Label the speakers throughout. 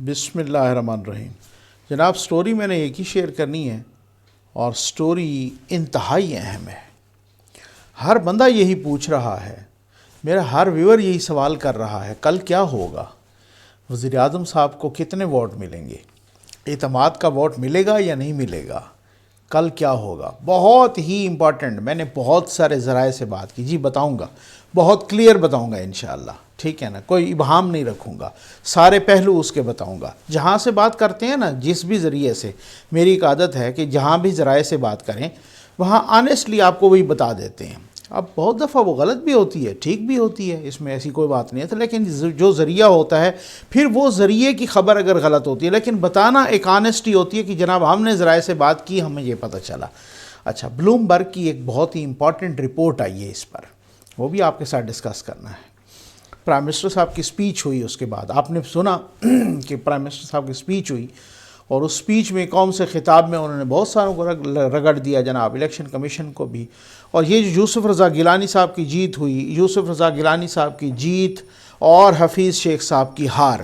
Speaker 1: بسم اللہ الرحمن الرحیم۔ جناب سٹوری میں نے ایک ہی شیئر کرنی ہے اور سٹوری انتہائی اہم ہے۔ ہر بندہ یہی پوچھ رہا ہے، میرا ہر ویور یہی سوال کر رہا ہے، کل کیا ہوگا؟ وزیر اعظم صاحب کو کتنے ووٹ ملیں گے؟ اعتماد کا ووٹ ملے گا یا نہیں ملے گا؟ کل کیا ہوگا؟ بہت ہی امپورٹنٹ، میں نے بہت سارے ذرائع سے بات کی، جی بتاؤں گا، بہت کلیئر بتاؤں گا انشاءاللہ، ٹھیک ہے نا، کوئی ابہام نہیں رکھوں گا، سارے پہلو اس کے بتاؤں گا۔ جہاں سے بات کرتے ہیں نا، جس بھی ذریعے سے، میری ایک عادت ہے کہ جہاں بھی ذرائع سے بات کریں وہاں آنیسٹلی آپ کو وہی بتا دیتے ہیں۔ اب بہت دفعہ وہ غلط بھی ہوتی ہے، ٹھیک بھی ہوتی ہے، اس میں ایسی کوئی بات نہیں ہے، لیکن جو ذریعہ ہوتا ہے پھر وہ ذریعے کی خبر اگر غلط ہوتی ہے، لیکن بتانا ایک آنیسٹی ہوتی ہے کہ جناب ہم نے ذرائع سے بات کی، ہمیں یہ پتہ چلا۔ اچھا، بلومبرگ کی ایک بہت ہی امپورٹنٹ رپورٹ آئی ہے اس پر، وہ بھی آپ کے ساتھ ڈسکس کرنا ہے۔ پرائم منسٹر صاحب کی سپیچ ہوئی، اس کے بعد آپ نے سنا کہ پرائم منسٹر صاحب کی سپیچ ہوئی، اور اس سپیچ میں قوم سے خطاب میں انہوں نے بہت ساروں کو رگڑ دیا، جناب الیکشن کمیشن کو بھی، اور یہ جو یوسف رضا گیلانی صاحب کی جیت ہوئی، یوسف رضا گیلانی صاحب کی جیت اور حفیظ شیخ صاحب کی ہار،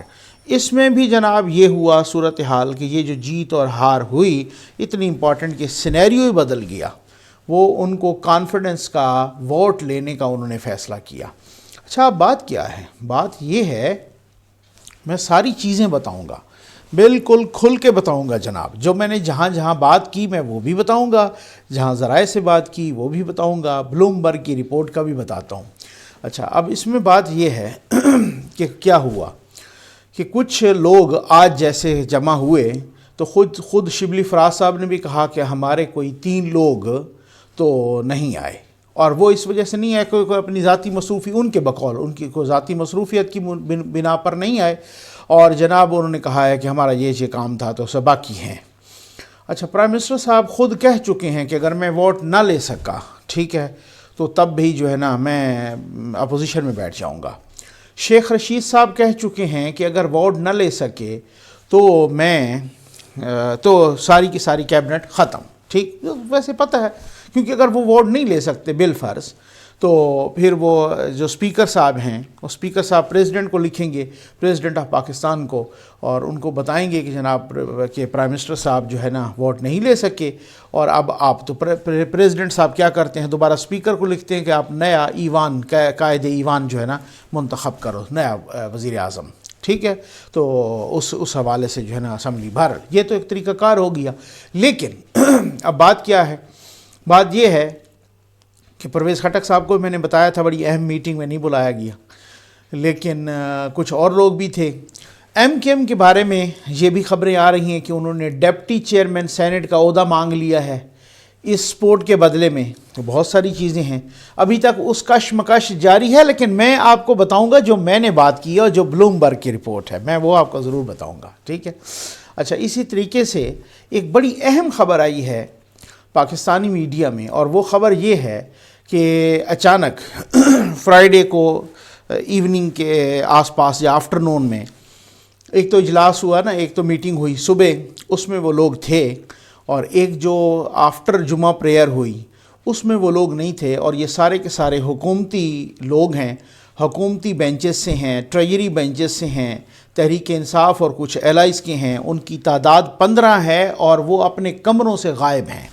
Speaker 1: اس میں بھی جناب یہ ہوا صورتحال کہ یہ جو جیت اور ہار ہوئی اتنی امپورٹنٹ کہ سینیریو ہی بدل گیا، وہ ان کو کانفیڈنس کا ووٹ لینے کا انہوں نے فیصلہ کیا۔ اچھا، اب بات کیا ہے؟ بات یہ ہے، میں ساری چیزیں بتاؤں گا، بالکل کھل کے بتاؤں گا جناب، جو میں نے جہاں جہاں بات کی میں وہ بھی بتاؤں گا، جہاں ذرائع سے بات کی وہ بھی بتاؤں گا، بلومبرگ کی رپورٹ کا بھی بتاتا ہوں۔ اچھا، اب اس میں بات یہ ہے کہ کیا ہوا کہ کچھ لوگ آج جیسے جمع ہوئے تو خود شبلی فراز صاحب نے بھی کہا کہ ہمارے کوئی 3 لوگ تو نہیں آئے، اور وہ اس وجہ سے نہیں آئے کوئی اپنی ذاتی مصروفی، ان کے بقول ان کی کوئی ذاتی مصروفیت کی بنا پر نہیں آئے، اور جناب انہوں نے کہا ہے کہ ہمارا یہ کام تھا تو سب باقی ہیں۔ اچھا، پرائم منسٹر صاحب خود کہہ چکے ہیں کہ اگر میں ووٹ نہ لے سکا، ٹھیک ہے، تو تب بھی جو ہے نا میں اپوزیشن میں بیٹھ جاؤں گا۔ شیخ رشید صاحب کہہ چکے ہیں کہ اگر ووٹ نہ لے سکے تو ساری کی ساری کیبنٹ ختم، ٹھیک، ویسے پتہ ہے، کیونکہ اگر وہ ووٹ نہیں لے سکتے بالفرض تو پھر وہ جو اسپیکر صاحب ہیں، وہ اسپیکر صاحب پریزیڈنٹ کو لکھیں گے، پریزیڈنٹ آف پاکستان کو، اور ان کو بتائیں گے کہ جناب کہ پرائم منسٹر صاحب جو ہے نا ووٹ نہیں لے سکے، اور اب آپ تو پریزیڈنٹ صاحب کیا کرتے ہیں، دوبارہ اسپیکر کو لکھتے ہیں کہ آپ نیا ایوان، قائد ایوان جو ہے نا منتخب کرو، نیا وزیر اعظم، ٹھیک ہے، تو اس حوالے سے جو ہے نا اسمبلی بھر، یہ تو ایک طریقہ کار ہو گیا۔ لیکن اب بات کیا ہے؟ بات یہ ہے کہ پرویز خٹک صاحب کو میں نے بتایا تھا بڑی اہم میٹنگ میں نہیں بلایا گیا، لیکن کچھ اور لوگ بھی تھے۔ ایم کیو ایم کے بارے میں یہ بھی خبریں آ رہی ہیں کہ انہوں نے ڈپٹی چیئرمین سینٹ کا عہدہ مانگ لیا ہے اس سپورٹ کے بدلے میں، تو بہت ساری چیزیں ہیں، ابھی تک اس کشمکش جاری ہے، لیکن میں آپ کو بتاؤں گا جو میں نے بات کی اور جو بلومبرگ کی رپورٹ ہے، میں وہ آپ کو ضرور بتاؤں گا، ٹھیک ہے۔ اچھا، اسی طریقے سے ایک بڑی اہم خبر آئی ہے پاکستانی میڈیا میں، اور وہ خبر یہ ہے کہ اچانک فرائیڈے کو ایوننگ کے آس پاس یا آفٹرنون میں ایک تو اجلاس ہوا نا، ایک تو میٹنگ ہوئی صبح، اس میں وہ لوگ تھے، اور ایک جو آفٹر جمعہ پریئر ہوئی اس میں وہ لوگ نہیں تھے، اور یہ سارے کے سارے حکومتی لوگ ہیں، حکومتی بینچز سے ہیں، ٹریجری بینچز سے ہیں، تحریک انصاف اور کچھ ایلائز کے ہیں، ان کی تعداد 15 ہے، اور وہ اپنے کمروں سے غائب ہیں۔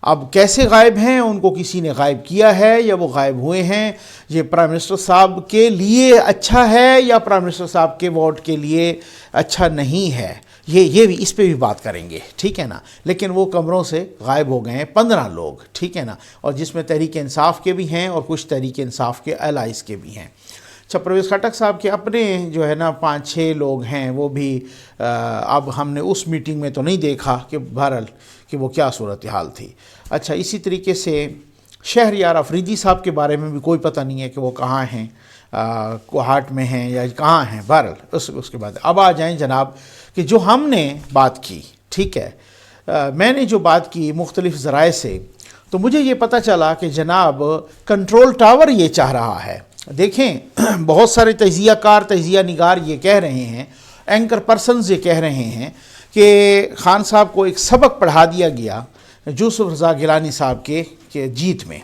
Speaker 1: اب کیسے غائب ہیں؟ ان کو کسی نے غائب کیا ہے یا وہ غائب ہوئے ہیں؟ یہ پرائم منسٹر صاحب کے لیے اچھا ہے یا پرائم منسٹر صاحب کے ووٹ کے لیے اچھا نہیں ہے؟ یہ بھی اس پہ بھی بات کریں گے، ٹھیک ہے نا، لیکن وہ کمروں سے غائب ہو گئے ہیں 15 لوگ، ٹھیک ہے نا، اور جس میں تحریک انصاف کے بھی ہیں اور کچھ تحریک انصاف کے الائز کے بھی ہیں۔ اچھا، پرویز خٹک صاحب کے اپنے جو ہے نا 5-6 لوگ ہیں، وہ بھی اب ہم نے اس میٹنگ میں تو نہیں دیکھا کہ بہرحال کہ وہ کیا صورتحال تھی۔ اچھا، اسی طریقے سے شہریار افریدی صاحب کے بارے میں بھی کوئی پتہ نہیں ہے کہ وہ کہاں ہیں، کوہاٹ میں ہیں یا کہاں ہیں، بہرحال اس کے بعد اب آ جائیں جناب کہ جو ہم نے بات کی، ٹھیک ہے، میں نے جو بات کی مختلف ذرائع سے، تو مجھے یہ پتہ چلا کہ جناب کنٹرول ٹاور یہ چاہ رہا ہے۔ دیکھیں، بہت سارے تجزیہ کار، تجزیہ نگار یہ کہہ رہے ہیں، اینکر پرسنز یہ کہہ رہے ہیں کہ خان صاحب کو ایک سبق پڑھا دیا گیا یوسف رضا گیلانی صاحب کے جیت میں،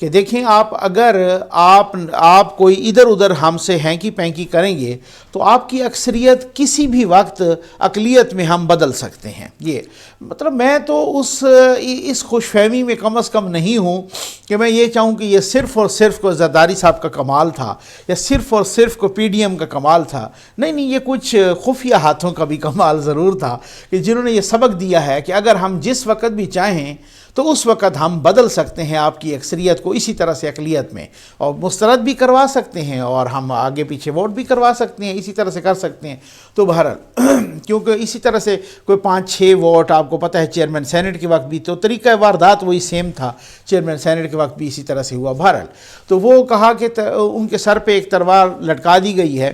Speaker 1: کہ دیکھیں آپ اگر آپ کوئی ادھر ادھر ہم سے ہینکی پینکی کریں گے تو آپ کی اکثریت کسی بھی وقت اقلیت میں ہم بدل سکتے ہیں. یہ مطلب میں تو اس خوش فہمی میں کم از کم نہیں ہوں کہ میں یہ چاہوں کہ یہ صرف اور صرف کو زرداری صاحب کا کمال تھا یا صرف اور صرف کو پی ڈی ایم کا کمال تھا. نہیں، یہ کچھ خفیہ ہاتھوں کا بھی کمال ضرور تھا کہ جنہوں نے یہ سبق دیا ہے کہ اگر ہم جس وقت بھی چاہیں تو اس وقت ہم بدل سکتے ہیں آپ کی اکثریت کو اسی طرح سے اقلیت میں، اور مسترد بھی کروا سکتے ہیں اور ہم آگے پیچھے ووٹ بھی کروا سکتے ہیں، اسی طرح سے کر سکتے ہیں. تو بہرحال کیونکہ اسی طرح سے کوئی 5-6 ووٹ آپ کو پتہ ہے چیئرمین سینٹ کے وقت بھی تو طریقہ واردات وہی سیم تھا، چیئرمین سینٹ کے وقت بھی اسی طرح سے ہوا. بہرحال تو وہ کہا کہ ان کے سر پہ ایک تلوار لٹکا دی گئی ہے،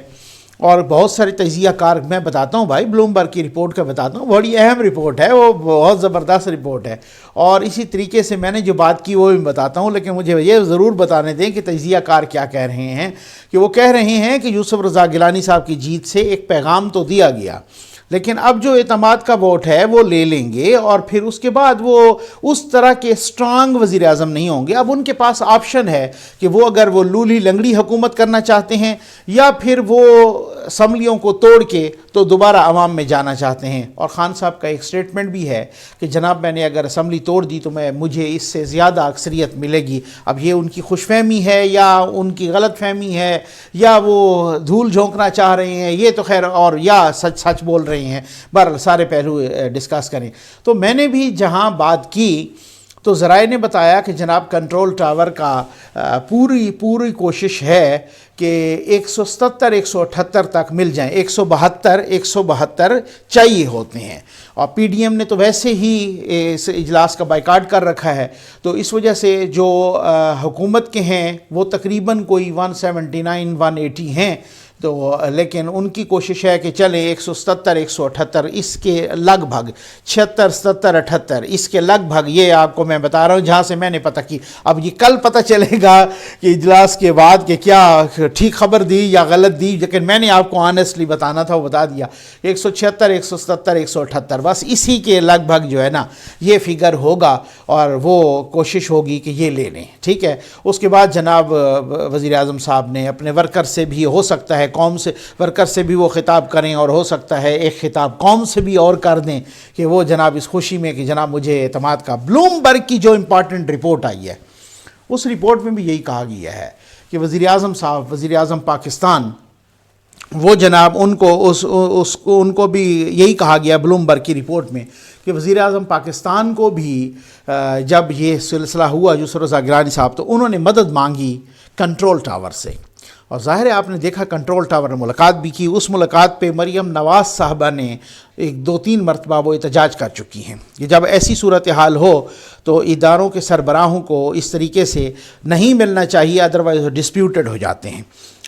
Speaker 1: اور بہت سارے تجزیہ کار میں بتاتا ہوں بھائی، بلومبرگ کی رپورٹ کا بتاتا ہوں، بڑی اہم رپورٹ ہے، وہ بہت زبردست رپورٹ ہے. اور اسی طریقے سے میں نے جو بات کی وہ بھی بتاتا ہوں، لیکن مجھے یہ ضرور بتانے دیں کہ تجزیہ کار کیا کہہ رہے ہیں. کہ وہ کہہ رہے ہیں کہ یوسف رضا گیلانی صاحب کی جیت سے ایک پیغام تو دیا گیا، لیکن اب جو اعتماد کا ووٹ ہے وہ لے لیں گے، اور پھر اس کے بعد وہ اس طرح کے سٹرانگ وزیر اعظم نہیں ہوں گے. اب ان کے پاس آپشن ہے کہ وہ اگر وہ لولی لنگڑی حکومت کرنا چاہتے ہیں یا پھر وہ اسمبلیوں کو توڑ کے تو دوبارہ عوام میں جانا چاہتے ہیں. اور خان صاحب کا ایک سٹیٹمنٹ بھی ہے کہ جناب میں نے اگر اسمبلی توڑ دی تو مجھے اس سے زیادہ اکثریت ملے گی. اب یہ ان کی خوش فہمی ہے یا ان کی غلط فہمی ہے یا وہ دھول جھونکنا چاہ رہے ہیں، یہ تو خیر، اور یا سچ بول رہے ہیں. بہرحال سارے پہلو ڈسکس کریں. تو میں نے بھی جہاں بات کی تو ذرائع نے بتایا کہ جناب کنٹرول ٹاور کا پوری کوشش ہے کہ 177 178 تک مل جائیں. 172 چاہیے ہوتے ہیں، اور پی ڈی ایم نے تو ویسے ہی اس اجلاس کا بائیکاٹ کر رکھا ہے. تو اس وجہ سے جو حکومت کے ہیں وہ تقریباً کوئی 179 180 ہیں. تو لیکن ان کی کوشش ہے کہ چلیں 177 178 اس کے لگ بھگ 76 77 78 اس کے لگ بھگ، یہ آپ کو میں بتا رہا ہوں جہاں سے میں نے پتہ کی. اب یہ کل پتہ چلے گا کہ اجلاس کے بعد کہ کیا ٹھیک خبر دی یا غلط دی، لیکن میں نے آپ کو آنیسٹلی بتانا تھا وہ بتا دیا. 176 177 178 بس اسی کے لگ بھگ جو ہے نا یہ فگر ہوگا، اور وہ کوشش ہوگی کہ یہ لے لیں. ٹھیک ہے. اس کے بعد جناب وزیر اعظم صاحب نے اپنے ورکر سے بھی، ہو سکتا ہے قوم سے، ورکر سے بھی وہ خطاب کریں، اور ہو سکتا ہے ایک خطاب قوم سے بھی اور کر دیں کہ وہ جناب اس خوشی میں کہ جناب مجھے اعتماد کا. بلومبرگ کی جو امپارٹنٹ رپورٹ آئی ہے اس رپورٹ میں بھی یہی کہا گیا ہے کہ وزیر اعظم صاحب، وزیر اعظم پاکستان، وہ جناب ان کو بھی یہی کہا گیا بلومبرگ کی رپورٹ میں کہ وزیر اعظم پاکستان کو بھی جب یہ سلسلہ ہوا یوسف رضا گیلانی صاحب تو انہوں نے مدد مانگی کنٹرول ٹاور سے. اور ظاہر ہے آپ نے دیکھا کنٹرول ٹاور نے ملاقات بھی کی. اس ملاقات پہ مریم نواز صاحبہ نے 2-3 مرتبہ وہ احتجاج کر چکی ہیں کہ جب ایسی صورتحال ہو تو اداروں کے سربراہوں کو اس طریقے سے نہیں ملنا چاہیے، ادروائز ڈسپیوٹڈ ہو جاتے ہیں.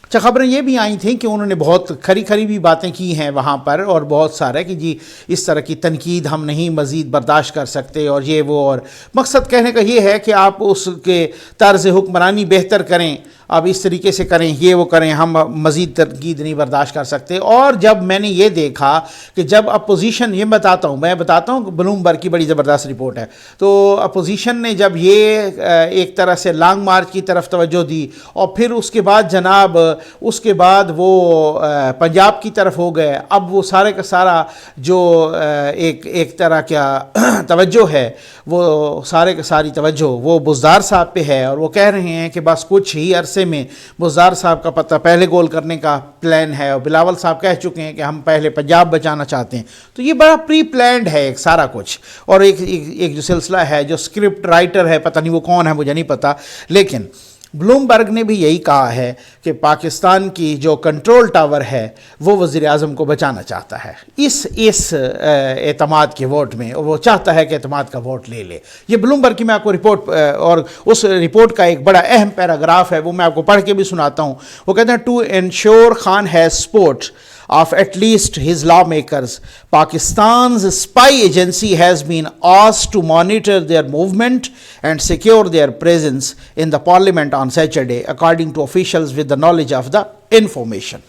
Speaker 1: اچھا، خبریں یہ بھی آئی تھیں کہ انہوں نے بہت کھری بھی باتیں کی ہیں وہاں پر، اور بہت سارے کہ جی اس طرح کی تنقید ہم نہیں مزید برداشت کر سکتے، اور یہ وہ، اور مقصد کہنے کا یہ ہے کہ آپ اس کے طرز حکمرانی بہتر کریں، اب اس طریقے سے کریں، یہ وہ کریں، ہم مزید تنقید نہیں برداشت کر سکتے. اور جب میں نے یہ دیکھا کہ جب اپوزیشن، یہ بتاتا ہوں بلومبرگ کی بڑی زبردست رپورٹ ہے، تو اپوزیشن نے جب یہ ایک طرح سے لانگ مارچ کی طرف توجہ دی، اور پھر اس کے بعد جناب اس کے بعد وہ پنجاب کی طرف ہو گئے. اب وہ سارے کا سارا جو ایک طرح کا توجہ ہے، وہ سارے کا ساری توجہ وہ بزدار صاحب پہ ہے، اور وہ کہہ رہے ہیں کہ بس کچھ ہی عرصے میں بزدار صاحب کا پتہ پہلے گول کرنے کا پلان ہے، اور بلاول صاحب کہہ چکے ہیں کہ ہم پہلے پنجاب بچانا چاہتے ہیں. تو یہ بڑا پری پلانڈ ہے ایک سارا کچھ. اور ایک جو سلسلہ ہے، جو اسکرپٹ رائٹر ہے، پتہ نہیں وہ کون ہے، مجھے نہیں پتہ، لیکن بلومبرگ نے بھی یہی کہا ہے کہ پاکستان کی جو کنٹرول ٹاور ہے وہ وزیر اعظم کو بچانا چاہتا ہے اس اعتماد کے ووٹ میں، وہ چاہتا ہے کہ اعتماد کا ووٹ لے لے. یہ بلومبرگ کی میں آپ کو رپورٹ، اور اس رپورٹ کا ایک بڑا اہم پیراگراف ہے، وہ میں آپ کو پڑھ کے بھی سناتا ہوں. وہ کہتے ہیں to ensure Khan has support of at least his lawmakers, Pakistan's spy agency has been asked to monitor their movement and secure their presence in the parliament on Saturday, according to officials with the knowledge of the information.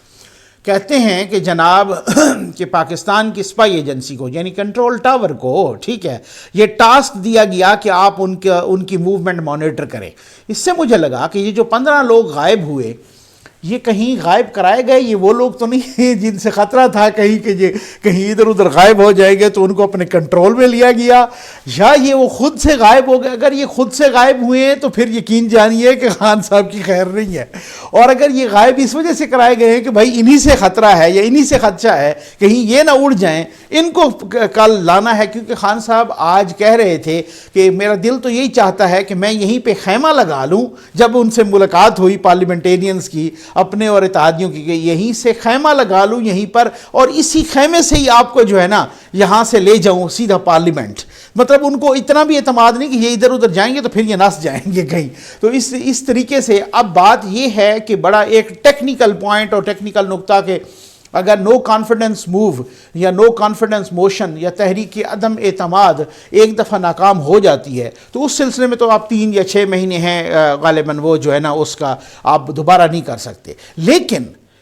Speaker 1: کہتے ہیں کہ جناب کہ پاکستان کی spy agency کو یعنی control tower کو ٹھیک ہے یہ ٹاسک دیا گیا کہ آپ ان کی موومنٹ مانیٹر کریں. اس سے مجھے لگا کہ یہ جو 15 لوگ غائب ہوئے یہ کہیں غائب کرائے گئے، یہ وہ لوگ تو نہیں جن سے خطرہ تھا کہیں کہ یہ کہیں ادھر ادھر غائب ہو جائے گے تو ان کو اپنے کنٹرول میں لیا گیا، یا یہ وہ خود سے غائب ہو گئے. اگر یہ خود سے غائب ہوئے ہیں تو پھر یقین جانیے کہ خان صاحب کی خیر نہیں ہے. اور اگر یہ غائب اس وجہ سے کرائے گئے ہیں کہ بھائی انہی سے خطرہ ہے یا انہی سے خدشہ ہے کہیں یہ نہ اڑ جائیں، ان کو کل لانا ہے. کیونکہ خان صاحب آج کہہ رہے تھے کہ میرا دل تو یہی چاہتا ہے کہ میں یہیں پہ خیمہ لگا لوں. جب ان سے ملاقات ہوئی پارلیمنٹیرینز کی اپنے اور اتحادیوں کی کہ یہیں سے خیمہ لگا لوں یہیں پر، اور اسی خیمے سے ہی آپ کو جو ہے نا یہاں سے لے جاؤں سیدھا پارلیمنٹ. مطلب ان کو اتنا بھی اعتماد نہیں کہ یہ ادھر ادھر جائیں گے تو پھر یہ نس جائیں گے کہیں. تو اس طریقے سے اب بات یہ ہے کہ بڑا ایک ٹیکنیکل پوائنٹ اور ٹیکنیکل نقطہ کہ اگر نو کانفیڈنس موو یا نو کانفیڈنس موشن یا تحریک عدم اعتماد ایک دفعہ ناکام ہو جاتی ہے تو اس سلسلے میں تو آپ 3 یا 6 مہینے ہیں غالباً وہ جو ہے نا اس کا آپ دوبارہ نہیں کر سکتے.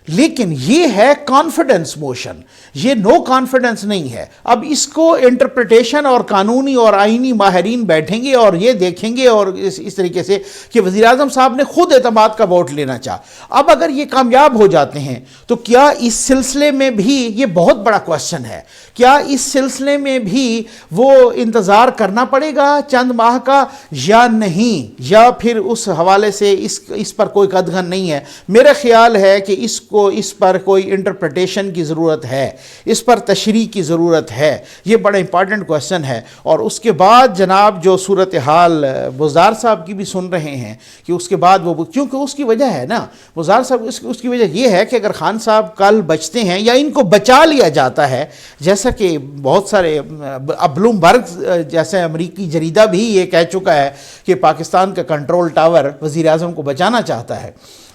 Speaker 1: لیکن یہ ہے کانفیڈنس موشن، یہ نو کانفیڈنس نہیں ہے. اب اس کو انٹرپریٹیشن اور قانونی اور آئینی ماہرین بیٹھیں گے اور یہ دیکھیں گے اور اس طریقے سے کہ وزیراعظم صاحب نے خود اعتماد کا ووٹ لینا چاہا. اب اگر یہ کامیاب ہو جاتے ہیں تو کیا اس سلسلے میں بھی یہ بہت بڑا کوشچن ہے، کیا اس سلسلے میں بھی وہ انتظار کرنا پڑے گا چند ماہ کا یا نہیں، یا پھر اس حوالے سے اس پر کوئی قدغن نہیں ہے؟ میرا خیال ہے کہ اس پر کوئی انٹرپریٹیشن کی ضرورت ہے، اس پر تشریح کی ضرورت ہے. یہ بڑا امپارٹنٹ کوشچن ہے. اور اس کے بعد جناب جو صورتحال بزدار صاحب کی بھی سن رہے ہیں کہ اس کے بعد وہ کیونکہ اس کی وجہ ہے نا بزدار صاحب اس کی وجہ یہ ہے کہ اگر خان صاحب کل بچتے ہیں یا ان کو بچا لیا جاتا ہے، جیسا کہ بہت سارے بلومبرگ جیسے امریکی جریدہ بھی یہ کہہ چکا ہے کہ پاکستان کا کنٹرول ٹاور وزیر اعظم کو بچانا چاہتا ہے،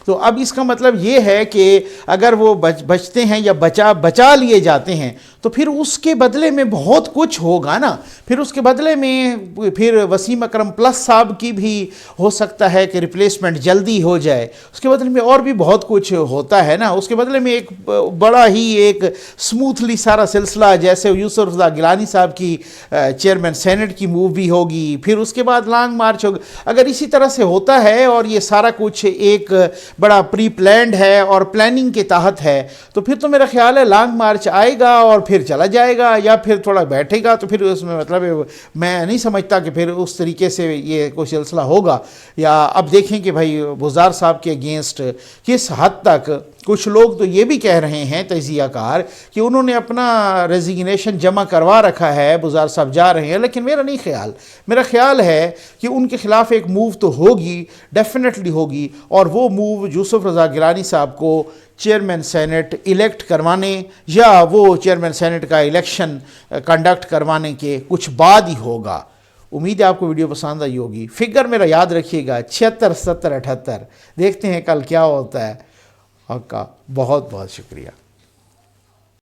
Speaker 1: تو اب اس کا مطلب یہ ہے کہ اگر وہ بچتے ہیں یا بچا لیے جاتے ہیں تو پھر اس کے بدلے میں بہت کچھ ہوگا نا. پھر اس کے بدلے میں پھر وسیم اکرم پلس صاحب کی بھی ہو سکتا ہے کہ ریپلیسمنٹ جلدی ہو جائے. اس کے بدلے میں اور بھی بہت کچھ ہوتا ہے نا. اس کے بدلے میں ایک بڑا ہی ایک سموتھلی سارا سلسلہ جیسے یوسف رضا گیلانی صاحب کی چیئرمین سینٹ کی موو بھی ہوگی، پھر اس کے بعد لانگ مارچ ہوگا. اگر اسی طرح سے ہوتا ہے اور یہ سارا کچھ ایک بڑا پری پلانڈ ہے اور پلاننگ کے تحت ہے تو پھر تو میرا خیال ہے لانگ مارچ آئے گا اور پھر چلا جائے گا یا پھر تھوڑا بیٹھے گا. تو پھر اس میں مطلب میں نہیں سمجھتا کہ پھر اس طریقے سے یہ کوئی سلسلہ ہوگا. یا اب دیکھیں کہ بھائی بزدار صاحب کے اگینسٹ کس حد تک کچھ لوگ تو یہ بھی کہہ رہے ہیں تجزیہ کار کہ انہوں نے اپنا ریزگنیشن جمع کروا رکھا ہے، بزدار صاحب جا رہے ہیں. لیکن میرا نہیں خیال، میرا خیال ہے کہ ان کے خلاف ایک موو تو ہوگی، ڈیفینیٹلی ہوگی، اور وہ موو یوسف رضا گیلانی صاحب کو چیئرمین سینٹ الیکٹ کروانے یا وہ چیئرمین سینٹ کا الیکشن کنڈکٹ کروانے کے کچھ بعد ہی ہوگا. امید ہے آپ کو ویڈیو پسند آئی ہوگی. فگر میرا یاد رکھیے گا 76 70 78. دیکھتے ہیں کل کیا ہوتا ہے. آپ کا بہت بہت شکریہ.